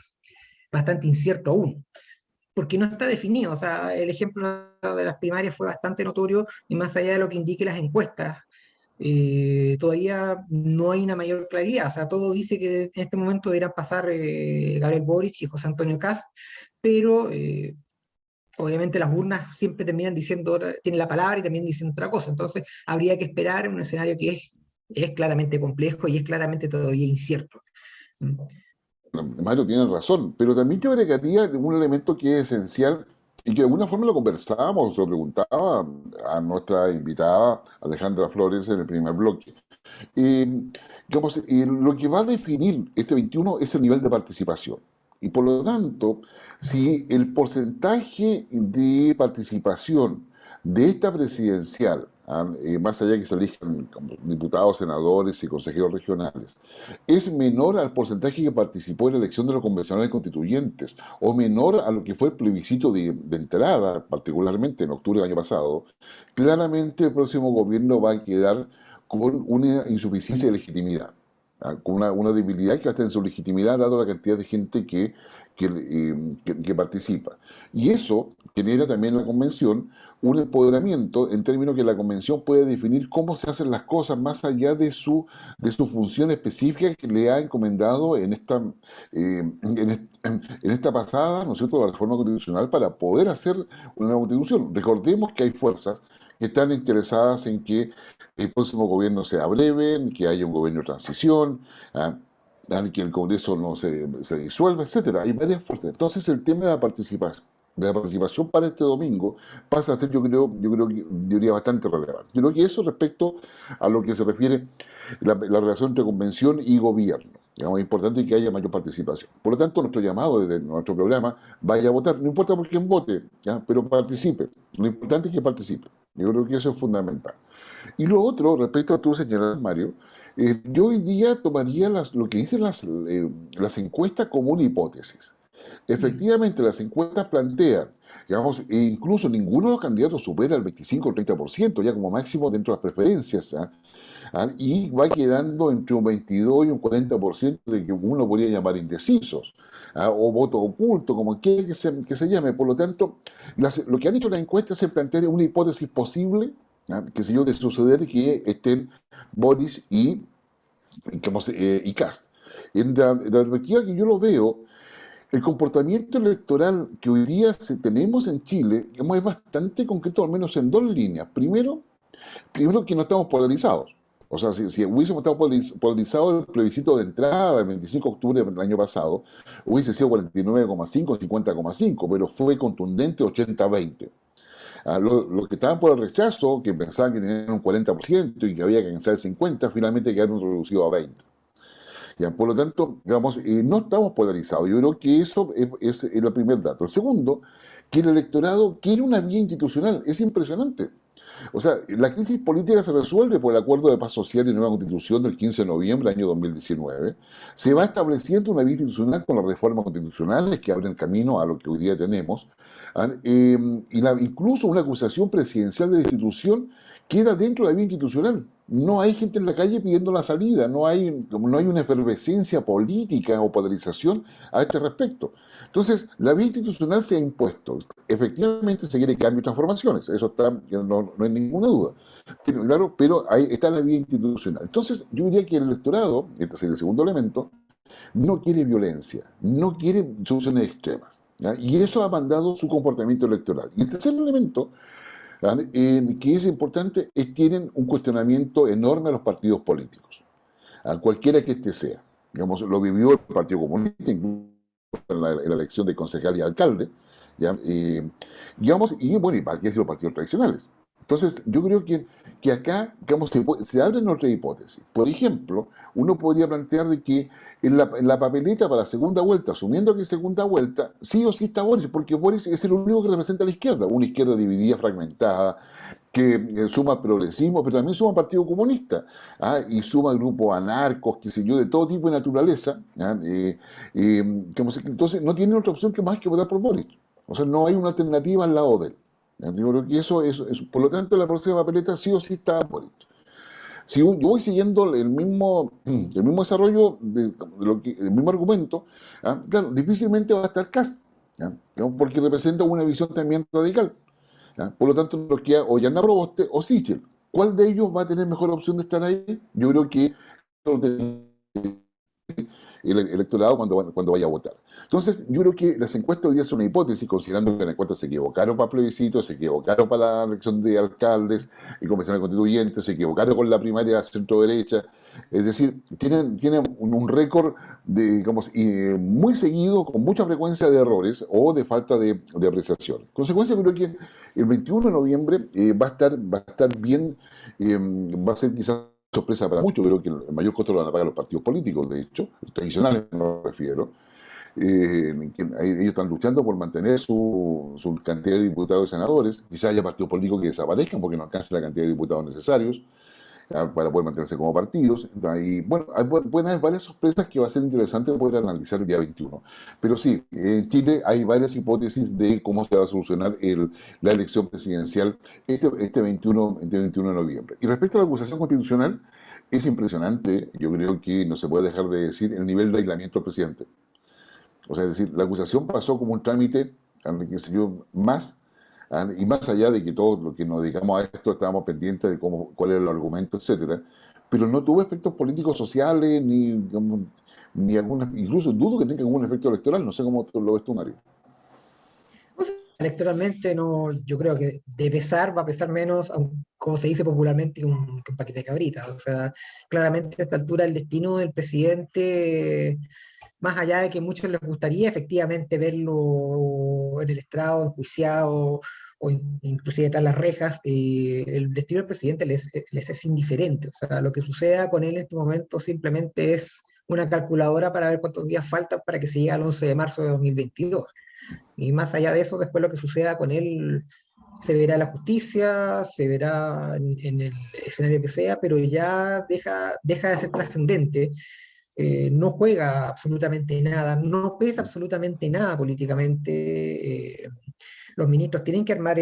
incierto aún, porque no está definido. O sea, el ejemplo de las primarias fue bastante notorio y más allá de lo que indique las encuestas, todavía no hay una mayor claridad. O sea, todo dice que en este momento deberán pasar Gabriel Boric y José Antonio Kast, pero obviamente las urnas siempre terminan diciendo, tienen la palabra y también dicen otra cosa. Entonces habría que esperar en un escenario que es claramente complejo y es claramente todavía incierto. Mm. Mario tiene razón, pero también yo agregaría un elemento que es esencial y que de alguna forma lo conversábamos, lo preguntaba a nuestra invitada Alejandra Flores en el primer bloque. Digamos, lo que va a definir este 21 es el nivel de participación. Y por lo tanto, si el porcentaje de participación de esta presidencial más allá de que se elijan como diputados, senadores y consejeros regionales, es menor al porcentaje que participó en la elección de los convencionales constituyentes, o menor a lo que fue el plebiscito de entrada, particularmente en octubre del año pasado, claramente el próximo gobierno va a quedar con una insuficiencia de legitimidad, con una debilidad que hasta en su legitimidad, dado la cantidad de gente que participa. Y eso genera también en la convención un empoderamiento en términos que la convención puede definir cómo se hacen las cosas más allá de su función específica que le ha encomendado en esta pasada, ¿no es cierto?, la reforma constitucional para poder hacer una nueva constitución. Recordemos que hay fuerzas que están interesadas en que el próximo gobierno sea breve, en que haya un gobierno de transición, ¿ah? Que el Congreso no se disuelva, etcétera. Hay varias fuerzas. Entonces el tema de la participación para este domingo pasa a ser, yo creo que diría bastante relevante. Yo creo que eso respecto a lo que se refiere la relación entre convención y gobierno. Digamos, es importante que haya mayor participación. Por lo tanto, nuestro llamado desde nuestro programa, vaya a votar, no importa por quién vote, ¿ya? Pero participe. Lo importante es que participe. Yo creo que eso es fundamental. Y lo otro, respecto a tu señalar, Mario, yo hoy día tomaría lo que dicen las encuestas como una hipótesis. Mm. Efectivamente, las encuestas plantean, digamos, e incluso ninguno de los candidatos supera el 25 o 30%, ya como máximo dentro de las preferencias, ¿ah? Y va quedando entre un 22 y un 40% de que uno podría llamar indecisos, o voto oculto, como quiera que se llame. Por lo tanto, lo que han hecho las encuestas es plantear una hipótesis posible, que sé yo, de suceder que estén Boris y Kast. En la perspectiva que yo lo veo, el comportamiento electoral que hoy día tenemos en Chile, digamos, es bastante concreto, al menos en dos líneas. Primero que no estamos polarizados. O sea, si hubiésemos estado polarizado el plebiscito de entrada el 25 de octubre del año pasado, hubiese sido 49,5, 50,5, pero fue contundente 80-20. Los que estaban por el rechazo, que pensaban que tenían un 40% y que había que alcanzar el 50%, finalmente quedaron reducidos a 20%. Ya, por lo tanto, digamos, no estamos polarizados. Yo creo que eso es el primer dato. El segundo, que el electorado quiere una vía institucional. Es impresionante. O sea, la crisis política se resuelve por el Acuerdo de Paz Social y Nueva Constitución del 15 de noviembre del año 2019. Se va estableciendo una vía institucional con las reformas constitucionales que abren camino a lo que hoy día tenemos. Incluso una acusación presidencial de destitución queda dentro de la vía institucional. No hay gente en la calle pidiendo la salida, no hay una efervescencia política o polarización a este respecto. Entonces, la vía institucional se ha impuesto. Efectivamente se quiere cambio y transformaciones, eso está, no hay ninguna duda. Claro, pero ahí está la vía institucional. Entonces, yo diría que el electorado, este es el segundo elemento, no quiere violencia, no quiere soluciones extremas, ¿ya? Y eso ha mandado su comportamiento electoral. Y el tercer elemento, ¿ya?, que es importante, tienen un cuestionamiento enorme a los partidos políticos, a cualquiera que éste sea. Digamos, lo vivió el Partido Comunista, incluso en la elección de concejal y alcalde, ¿ya? Digamos, y bueno, y para qué decir los partidos tradicionales. Entonces, yo creo que acá, digamos, se abren otras hipótesis. Por ejemplo, uno podría plantear de que en la papeleta para la segunda vuelta, asumiendo que es segunda vuelta, sí o sí está Boris, porque Boris es el único que representa a la izquierda, una izquierda dividida, fragmentada, que suma progresismo, pero también suma Partido Comunista, y suma grupos anarcos, qué sé yo, de todo tipo de naturaleza. Entonces, no tiene otra opción que más que votar por Boris. O sea, no hay una alternativa al lado de él. Yo creo que por lo tanto, la próxima papeleta sí o sí está por esto. Si yo voy siguiendo el mismo desarrollo el mismo argumento, claro, difícilmente va a estar Kast, ¿ya? Porque representa una visión también radical, ¿ya? Por lo tanto, lo que o Yanna Proboste o Sichel. ¿Cuál de ellos va a tener mejor opción de estar ahí? Yo creo que el electorado cuando vaya a votar. Entonces, yo creo que las encuestas hoy día son una hipótesis, considerando que las encuestas se equivocaron para plebiscito, se equivocaron para la elección de alcaldes y convencionales constituyentes, se equivocaron con la primaria centro-derecha. Es decir, tienen un récord digamos, muy seguido, con mucha frecuencia de errores o de falta de apreciación. En consecuencia, creo que el 21 de noviembre va a estar bien, va a ser quizás sorpresa para muchos. Creo que el mayor costo lo van a pagar los partidos políticos, de hecho, los tradicionales me refiero. ellos están luchando por mantener su cantidad de diputados y senadores. Quizás haya partidos políticos que desaparezcan porque no alcancen la cantidad de diputados necesarios para poder mantenerse como partidos. Y bueno, pueden haber varias sorpresas que va a ser interesante poder analizar el día 21. Pero sí, en Chile hay varias hipótesis de cómo se va a solucionar la elección presidencial este 21 de noviembre. Y respecto a la acusación constitucional, es impresionante, yo creo que no se puede dejar de decir el nivel de aislamiento del presidente. O sea, es decir, la acusación pasó como un trámite, qué sé yo, más, y más allá de que todos los que nos dedicamos a esto estábamos pendientes de cuál era el argumento, etcétera, pero no tuvo efectos políticos sociales, ni alguna, incluso dudo que tenga algún efecto electoral, no sé cómo lo ves tú, Mario. O sea, electoralmente no, yo creo que de pesar va a pesar menos, como se dice popularmente, que un paquete de cabritas. O sea, claramente a esta altura el destino del presidente, más allá de que a muchos les gustaría efectivamente verlo en el estrado, enjuiciado o inclusive tras las rejas, el destino del presidente les es indiferente. O sea, lo que suceda con él en este momento simplemente es una calculadora para ver cuántos días faltan para que se llegue al 11 de marzo de 2022. Y más allá de eso, después lo que suceda con él se verá en la justicia, se verá en el escenario que sea, pero ya deja de ser trascendente, no juega absolutamente nada, no pesa absolutamente nada políticamente. Los ministros tienen que armar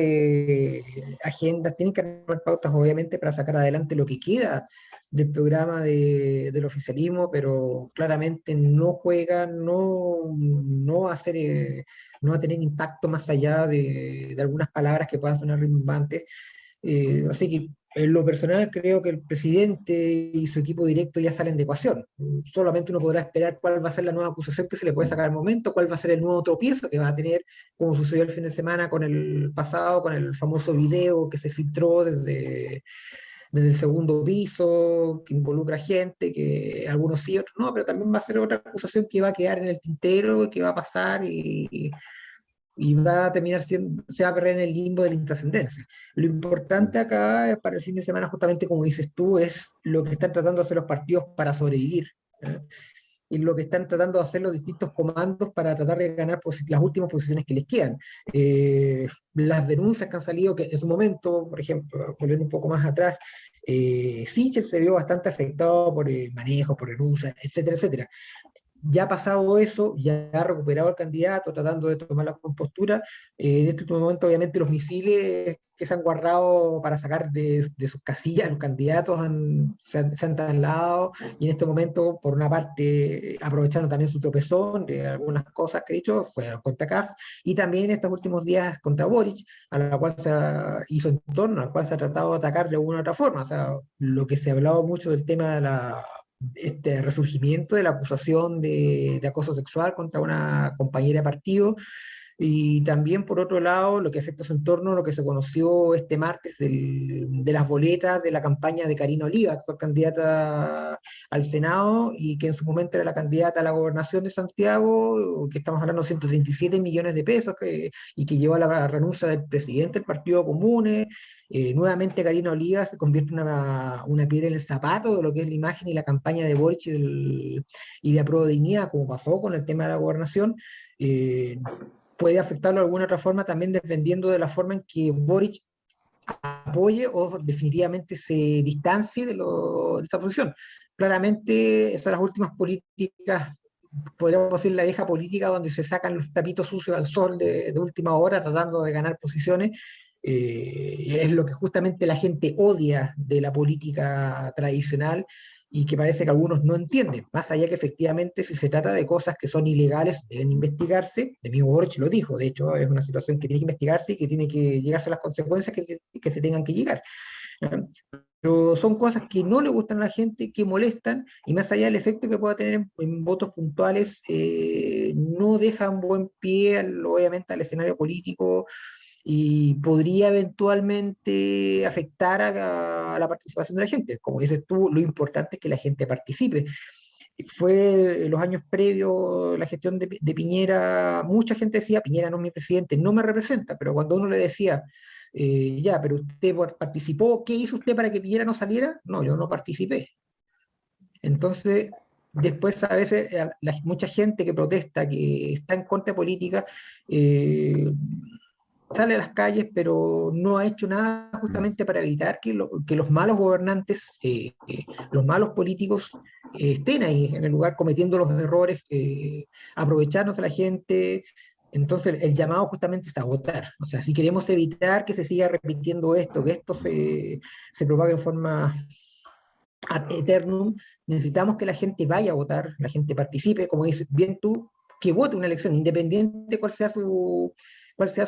agendas, tienen que armar pautas, obviamente, para sacar adelante lo que queda del programa del oficialismo, pero claramente no juega, no va a hacer, no va a tener impacto más allá de algunas palabras que puedan sonar rimbombantes. Así que en lo personal creo que el presidente y su equipo directo ya salen de ecuación. Solamente uno podrá esperar cuál va a ser la nueva acusación que se le puede sacar al momento, cuál va a ser el nuevo tropiezo que va a tener, como sucedió el fin de semana con el pasado, con el famoso video que se filtró desde el segundo piso, que involucra gente, que algunos sí, otros no, pero también va a ser otra acusación que va a quedar en el tintero, que va a pasar y va a terminar siendo, se va a perder en el limbo de la intrascendencia. Lo importante acá para el fin de semana, justamente como dices tú, es lo que están tratando de hacer los partidos para sobrevivir. ¿Eh? Y lo que están tratando de hacer los distintos comandos para tratar de ganar las últimas posiciones que les quedan. Las denuncias que han salido, que en su momento, por ejemplo, volviendo un poco más atrás, Sichel se vio bastante afectado por el manejo, por el uso, etcétera, etcétera. Ya pasado eso, ya ha recuperado el candidato, tratando de tomar la compostura. En este momento, obviamente, los misiles que se han guardado para sacar de sus casillas los candidatos se han trasladado, y en este momento, por una parte, aprovechando también su tropezón de algunas cosas que he dicho, fue contra Kast, y también estos últimos días contra Boric, a la cual hizo en torno, al cual se ha tratado de atacar de alguna u otra forma. O sea, lo que se ha hablado mucho del tema de este resurgimiento de la acusación de acoso sexual contra una compañera de partido, y también por otro lado lo que afecta a su entorno, lo que se conoció este martes de las boletas de la campaña de Karina Oliva, actual candidata al Senado y que en su momento era la candidata a la gobernación de Santiago, que estamos hablando de 137 millones de pesos, y que llevó a la renuncia del presidente del Partido Comunes. Nuevamente Karina Oliva se convierte en una piedra en el zapato de lo que es la imagen y la campaña de Boric y de Apruebo Dignidad, como pasó con el tema de la gobernación. Eh, Puede afectarlo de alguna otra forma también dependiendo de la forma en que Boric apoye o definitivamente se distancie de esta posición. Claramente, esas son las últimas políticas, podríamos decir la vieja política, donde se sacan los tapitos sucios al sol de última hora tratando de ganar posiciones. Es lo que justamente la gente odia de la política tradicional y que parece que algunos no entienden. Más allá que efectivamente si se trata de cosas que son ilegales deben investigarse, de mismo Borch lo dijo, de hecho es una situación que tiene que investigarse y que tiene que llegarse a las consecuencias que se tengan que llegar. Pero son cosas que no le gustan a la gente, que molestan, y más allá del efecto que pueda tener en votos puntuales, no dejan buen pie, obviamente, al escenario político, y podría eventualmente afectar a la participación de la gente. Como dices tú, lo importante es que la gente participe. Fue en los años previos, la gestión de Piñera, mucha gente decía, Piñera no es mi presidente, no me representa, pero cuando uno le decía, ya, pero usted participó, ¿qué hizo usted para que Piñera no saliera? No, yo no participé. Entonces, después a veces mucha gente que protesta, que está en contra de política, eh, sale a las calles, pero no ha hecho nada justamente para evitar que los malos gobernantes, los malos políticos estén ahí en el lugar cometiendo los errores, aprovechándose a la gente. Entonces el llamado justamente es a votar. O sea, si queremos evitar que se siga repitiendo esto, que esto se propague en forma ad eternum, necesitamos que la gente vaya a votar, la gente participe, como dices bien tú, que vote una elección, independiente cuál sea su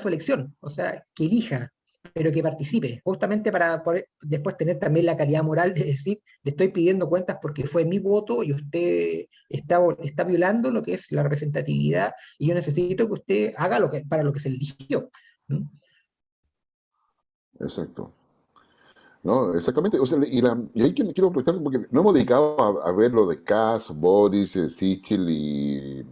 elección, o sea, que elija, pero que participe, justamente para poder después tener también la calidad moral de decir, le estoy pidiendo cuentas porque fue mi voto y usted está violando lo que es la representatividad y yo necesito que usted haga para lo que se eligió. ¿No? Exacto. No, exactamente. O sea, y ahí quiero aprovechar porque no hemos dedicado a ver lo de Kass, Boris, Sichel y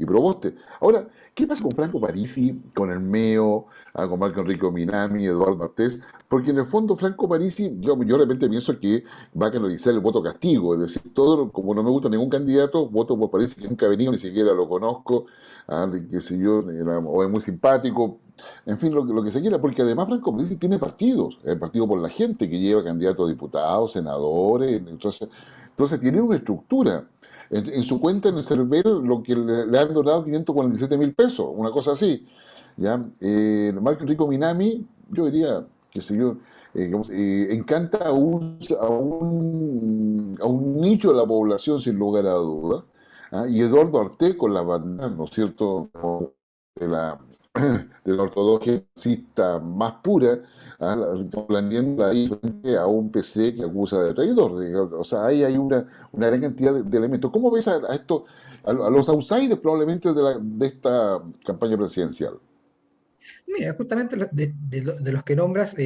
Proboste. Ahora, ¿qué pasa con Franco Parisi, con el MEO, con Marco Enrico Minami, Eduardo Artés? Porque en el fondo Franco Parisi, yo de repente pienso que va a canalizar el voto castigo, es decir, como no me gusta ningún candidato, voto por Parisi que nunca ha venido, ni siquiera lo conozco, qué sé yo, o es muy simpático, en fin, lo que se quiera, porque además Franco Parisi tiene partidos, el Partido por la Gente, que lleva candidatos a diputados, senadores, entonces tiene una estructura. En su cuenta en el Cervel lo que le han donado 547.000 pesos, una cosa así. ¿Ya? Marco Enrico Minami, yo diría, qué sé yo, encanta a un nicho de la población sin lugar a dudas. ¿Ah? Y Eduardo Arte con la banda, ¿no es cierto?, de la, de la ortodoxia marxista más pura, ¿ah? Blandiendo ahí frente a un PC que acusa de traidor. Digamos. O sea, ahí hay una gran cantidad de elementos. ¿Cómo ves a esto, a los outsiders probablemente de esta campaña presidencial? Mira, justamente de los que nombras,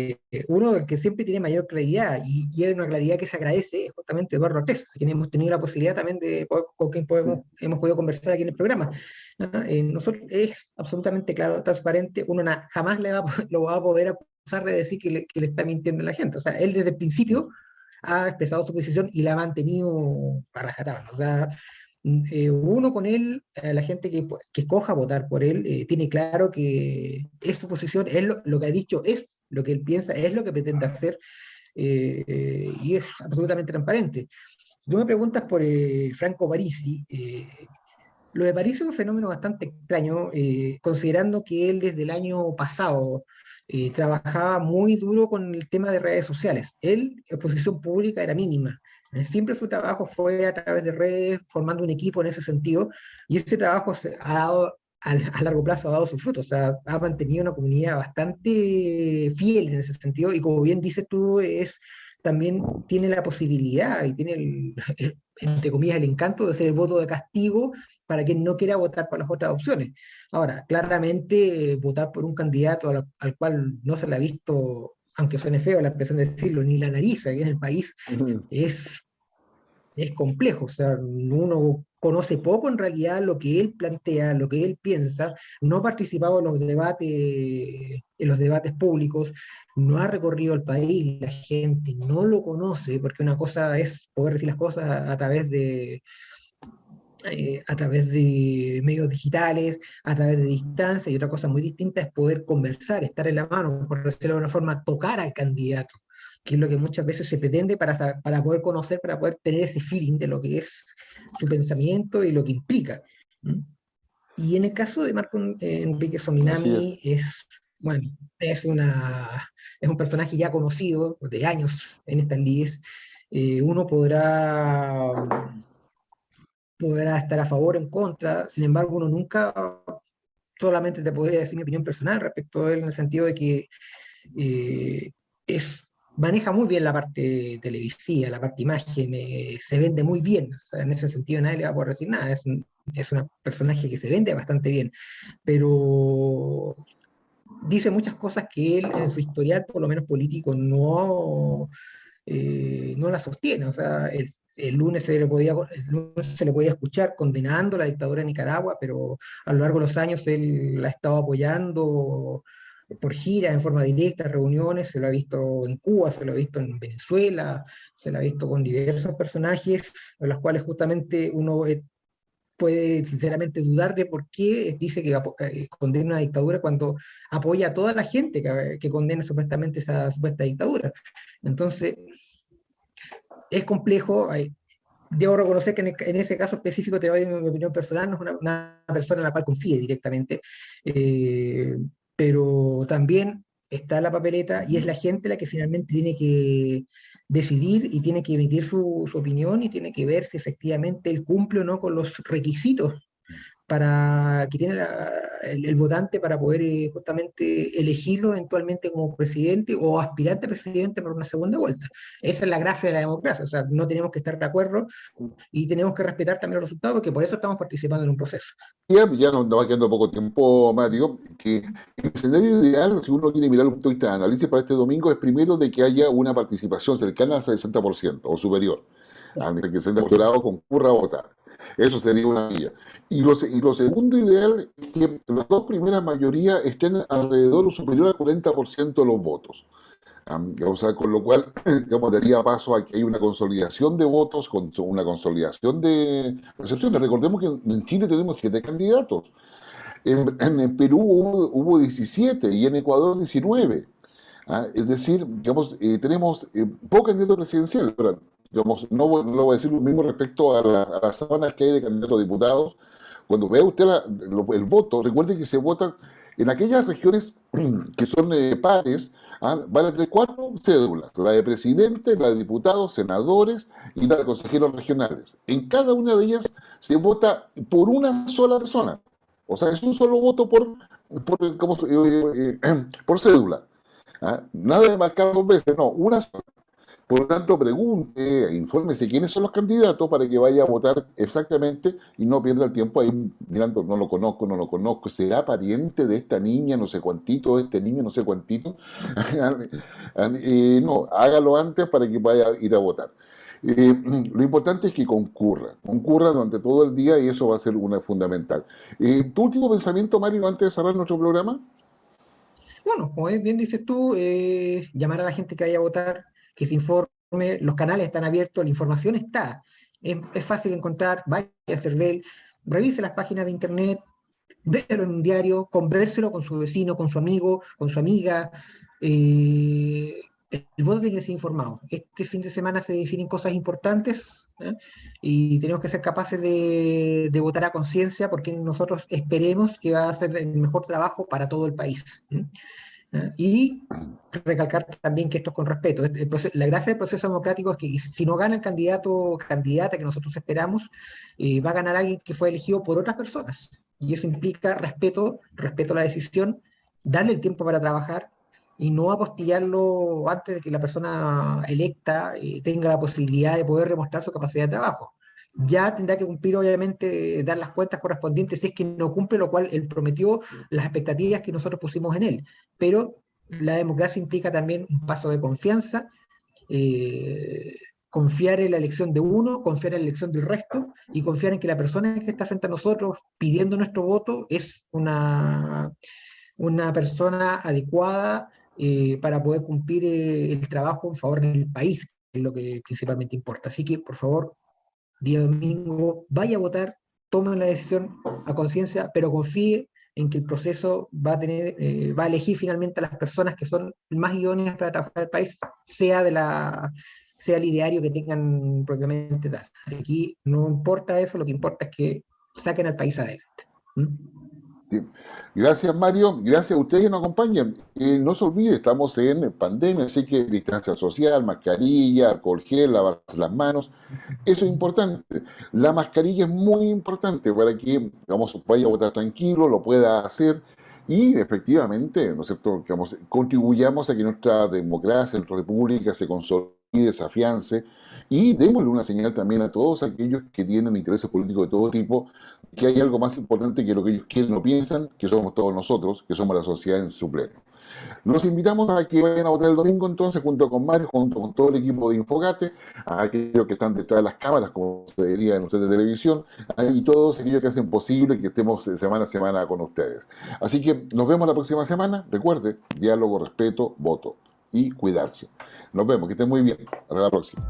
uno del que siempre tiene mayor claridad y es una claridad que se agradece es justamente Eduardo Ortiz, a quien hemos tenido la posibilidad también con quien hemos podido conversar aquí en el programa. ¿No? Nosotros es absolutamente claro, transparente, uno jamás lo va a poder acusar de decir que le está mintiendo a la gente. O sea, él desde el principio ha expresado su posición y la ha mantenido a rajatabla. O sea, uno con él, la gente que escoja votar por él, tiene claro que es su posición, es lo que ha dicho, es lo que él piensa, es lo que pretende hacer, y es absolutamente transparente. Si tú me preguntas por Franco Parisi, lo de París es un fenómeno bastante extraño, considerando que él desde el año pasado trabajaba muy duro con el tema de redes sociales. Él, exposición pública, era mínima. Siempre su trabajo fue a través de redes, formando un equipo en ese sentido, y ese trabajo ha dado, a largo plazo ha dado sus frutos, o sea, ha mantenido una comunidad bastante fiel en ese sentido, y como bien dices tú, también tiene la posibilidad y tiene, entre comillas, el encanto de ser el voto de castigo para quien no quiera votar por las otras opciones. Ahora, claramente votar por un candidato al cual no se le ha visto, aunque suene feo la expresión de decirlo, ni la nariz aquí en el país, Ujú. es, es complejo. O sea, uno conoce poco en realidad lo que él plantea, lo que él piensa, no ha participado en los debates públicos, no ha recorrido el país, la gente no lo conoce, porque una cosa es poder decir las cosas a través de medios digitales, a través de distancia, y otra cosa muy distinta es poder conversar, estar en la mano, por decirlo de una forma, tocar al candidato, que es lo que muchas veces se pretende para poder conocer, para poder tener ese feeling de lo que es su pensamiento y lo que implica. ¿Mm? Y en el caso de Marco Enrique Así es. Sominami, bueno, es un personaje ya conocido de años en estas lides. Uno podrá estar a favor o en contra, sin embargo, uno nunca solamente te podría decir mi opinión personal respecto a él, en el sentido de que eh, maneja muy bien la parte televisiva, la parte imagen, se vende muy bien, o sea, en ese sentido nadie le va a poder decir nada, es un personaje que se vende bastante bien, pero dice muchas cosas que él en su historial, por lo menos político, no la sostiene. O sea, el lunes se le podía escuchar condenando la dictadura de Nicaragua, pero a lo largo de los años él la ha estado apoyando por giras en forma directa, reuniones, se lo ha visto en Cuba, se lo ha visto en Venezuela, se lo ha visto con diversos personajes, en los cuales justamente uno puede sinceramente dudar de por qué dice que condena una dictadura cuando apoya a toda la gente que condena supuestamente esa supuesta dictadura. Entonces, es complejo. Debo reconocer que en ese caso específico, te doy mi opinión personal, no es una persona en la cual confíe directamente, eh, pero también está la papeleta y es la gente la que finalmente tiene que decidir y tiene que emitir su opinión y tiene que ver si efectivamente él cumple o no con los requisitos para que tiene el votante para poder justamente elegirlo eventualmente como presidente o aspirante a presidente por una segunda vuelta. Esa es la gracia de la democracia, o sea, no tenemos que estar de acuerdo y tenemos que respetar también los resultados porque por eso estamos participando en un proceso. Ya nos va quedando poco tiempo, Mario, que el escenario ideal, si uno quiere mirar un punto de vista de análisis para este domingo, es primero de que haya una participación cercana al 60% o superior, Ya. antes de que el 60% concurra a votar. Eso sería una vía. Y lo segundo ideal es que las dos primeras mayorías estén alrededor o superior al 40% de los votos. O sea, con lo cual, digamos, daría paso a que hay una consolidación de votos, con una consolidación de recepciones. Recordemos que en Chile tenemos 7 candidatos. En Perú hubo 17 y en Ecuador 19. Es decir, digamos, tenemos pocos candidatos presidenciales. Pero, digamos, no voy a decir lo mismo respecto a las sábanas que hay de candidatos a diputados. Cuando vea usted el voto, recuerde que se vota en aquellas regiones que son pares, van a tener 4 cédulas, la de presidente, la de diputados, senadores y la de consejeros regionales. En cada una de ellas se vota por una sola persona. O sea, es un solo voto por cédula. Nada de marcar 2 veces, no, una sola. Por lo tanto, pregunte, infórmese quiénes son los candidatos para que vaya a votar exactamente y no pierda el tiempo ahí mirando, no lo conozco, no lo conozco, será pariente de esta niña, no sé cuantito, de este niño, no sé cuantito. No, hágalo antes para que vaya a ir a votar. Lo importante es que concurra durante todo el día y eso va a ser una fundamental. ¿Tu último pensamiento, Mario, antes de cerrar nuestro programa? Bueno, como bien dices tú, llamar a la gente que vaya a votar, que se informe, los canales están abiertos, la información está, es fácil encontrar, vaya a CERVEL, revise las páginas de internet, véalo en un diario, convérselo con su vecino, con su amigo, con su amiga. eh, el voto tiene que ser informado. Este fin de semana se definen cosas importantes, ¿eh? Y tenemos que ser capaces de votar a conciencia porque nosotros esperemos que va a ser el mejor trabajo para todo el país. Y recalcar también que esto es con respeto. La gracia del proceso democrático es que si no gana el candidato o candidata que nosotros esperamos, va a ganar alguien que fue elegido por otras personas. Y eso implica respeto a la decisión, darle el tiempo para trabajar y no apostillarlo antes de que la persona electa tenga la posibilidad de poder demostrar su capacidad de trabajo. Ya tendrá que cumplir, obviamente, dar las cuentas correspondientes si es que no cumple, lo cual él prometió, las expectativas que nosotros pusimos en él. Pero la democracia implica también un paso de confianza, confiar en la elección de uno, confiar en la elección del resto y confiar en que la persona que está frente a nosotros pidiendo nuestro voto es una persona adecuada para poder cumplir el trabajo en favor del país, que es lo que principalmente importa. Así que, por favor, día domingo, vaya a votar, tome la decisión a conciencia, pero confíe en que el proceso va a elegir finalmente a las personas que son más idóneas para trabajar el país, sea el ideario que tengan propiamente tal. Aquí no importa eso, lo que importa es que saquen al país adelante. ¿Mm? Sí. Gracias, Mario. Gracias a ustedes que nos acompañan. No se olvide, estamos en pandemia, así que distancia social, mascarilla, alcohol gel, lavarse las manos. Eso es importante. La mascarilla es muy importante para que, digamos, vaya a votar tranquilo, lo pueda hacer y efectivamente, ¿no es cierto?, digamos, contribuyamos a que nuestra democracia, nuestra república se consolide, se afiance y démosle una señal también a todos aquellos que tienen intereses políticos de todo tipo, que hay algo más importante que lo que ellos quieren o piensan, que somos todos nosotros, que somos la sociedad en su pleno. Los invitamos a que vayan a votar el domingo entonces, junto con Mario, junto con todo el equipo de Infogate, a aquellos que están detrás de las cámaras, como se diría en ustedes de televisión, y todos aquellos que hacen posible que estemos semana a semana con ustedes. Así que nos vemos la próxima semana. Recuerde, diálogo, respeto, voto y cuidarse. Nos vemos, que estén muy bien. Hasta la próxima.